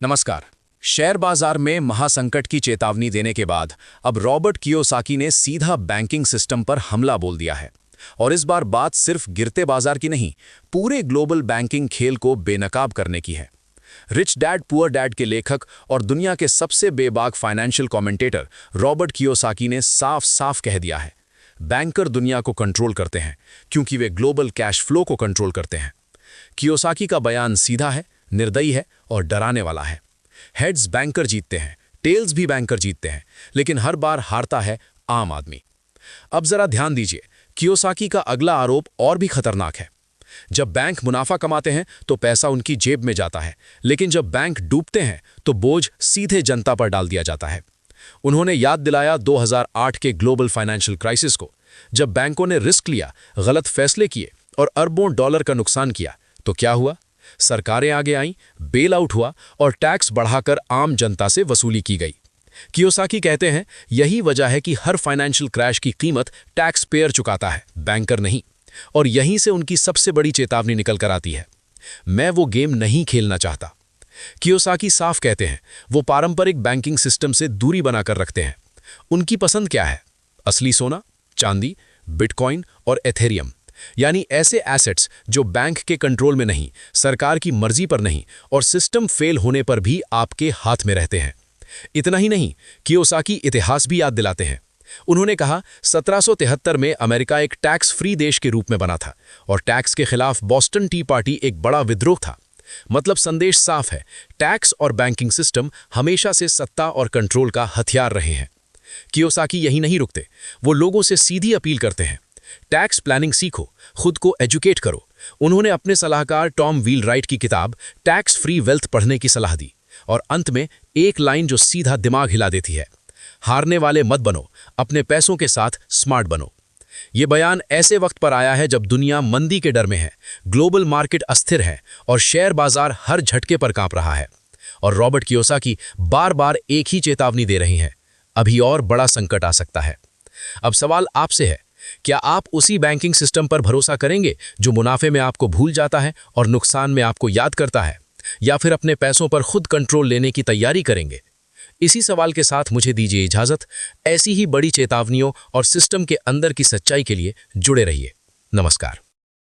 नमस्कार। शेयर बाजार में महासंकट की चेतावनी देने के बाद अब रॉबर्ट कियोसाकी ने सीधा बैंकिंग सिस्टम पर हमला बोल दिया है। और इस बार बात सिर्फ गिरते बाजार की नहीं, पूरे ग्लोबल बैंकिंग खेल को बेनकाब करने की है। रिच डैड पुअर डैड के लेखक और दुनिया के सबसे बेबाक फाइनेंशियल कमेंटेटर रॉबर्ट कियोसाकी ने साफ साफ कह दिया है, बैंकर दुनिया को कंट्रोल करते हैं क्योंकि वे ग्लोबल कैश फ्लो को कंट्रोल करते हैं। कियोसाकी का बयान सीधा है, निर्दयी है और डराने वाला है। हेड्स बैंकर जीतते हैं, टेल्स भी बैंकर जीतते हैं, लेकिन हर बार हारता है आम आदमी। अब जरा ध्यान दीजिए, कियोसाकी का अगला आरोप और भी खतरनाक है। जब बैंक मुनाफा कमाते हैं तो पैसा उनकी जेब में जाता है, लेकिन जब बैंक डूबते हैं तो बोझ सीधे जनता पर डाल दिया जाता है। उन्होंने याद दिलाया 2008 के ग्लोबल फाइनेंशियल क्राइसिस को, जब बैंकों ने रिस्क लिया, गलत फैसले किए और अरबों डॉलर का नुकसान किया। तो क्या हुआ? सरकारें आगे आईं, बेल आउट हुआ और टैक्स बढ़ाकर आम जनता से वसूली की गई। कियोसाकी कहते हैं, यही वजह है कि हर फाइनेंशियल क्रैश की कीमत टैक्स पेयर चुकाता है, बैंकर नहीं। और यहीं से उनकी सबसे बड़ी चेतावनी निकल कर आती है, मैं वो गेम नहीं खेलना चाहता। कियोसाकी साफ कहते हैं, वो पारंपरिक बैंकिंग सिस्टम से दूरी बनाकर रखते हैं। उनकी पसंद क्या है? असली सोना, चांदी, बिटकॉइन और एथेरियम, यानी ऐसे एसेट्स जो बैंक के कंट्रोल में नहीं, सरकार की मर्जी पर नहीं और सिस्टम फेल होने पर भी आपके हाथ में रहते हैं। इतना ही नहीं, कियोसाकी इतिहास भी याद दिलाते हैं। उन्होंने कहा, 1773 में अमेरिका एक टैक्स फ्री देश के रूप में बना था और टैक्स के खिलाफ बॉस्टन टी पार्टी एक बड़ा विद्रोह था। मतलब संदेश साफ है, टैक्स और बैंकिंग सिस्टम हमेशा से सत्ता और कंट्रोल का हथियार रहे हैं। कियोसाकी यही नहीं रुकते, वो लोगों से सीधी अपील करते हैं, टैक्स प्लानिंग सीखो, खुद को एजुकेट करो। उन्होंने अपने सलाहकार टॉम व्हीलराइट की किताब टैक्स फ्री वेल्थ पढ़ने की सलाह दी और अंत में एक लाइन जो सीधा दिमाग हिला देती है, हारने वाले मत बनो, अपने पैसों के साथ स्मार्ट बनो। ये बयान ऐसे वक्त पर आया है जब दुनिया मंदी के डर में है, ग्लोबल मार्केट अस्थिर है और शेयर बाजार हर झटके पर कांप रहा है। और रॉबर्ट कियोसाकी बार बार एक ही चेतावनी दे रही हैं, अभी और बड़ा संकट आ सकता है। अब सवाल आपसे है, क्या आप उसी बैंकिंग सिस्टम पर भरोसा करेंगे जो मुनाफे में आपको भूल जाता है और नुकसान में आपको याद करता है, या फिर अपने पैसों पर खुद कंट्रोल लेने की तैयारी करेंगे? इसी सवाल के साथ मुझे दीजिए इजाजत। ऐसी ही बड़ी चेतावनियों और सिस्टम के अंदर की सच्चाई के लिए जुड़े रहिए। नमस्कार।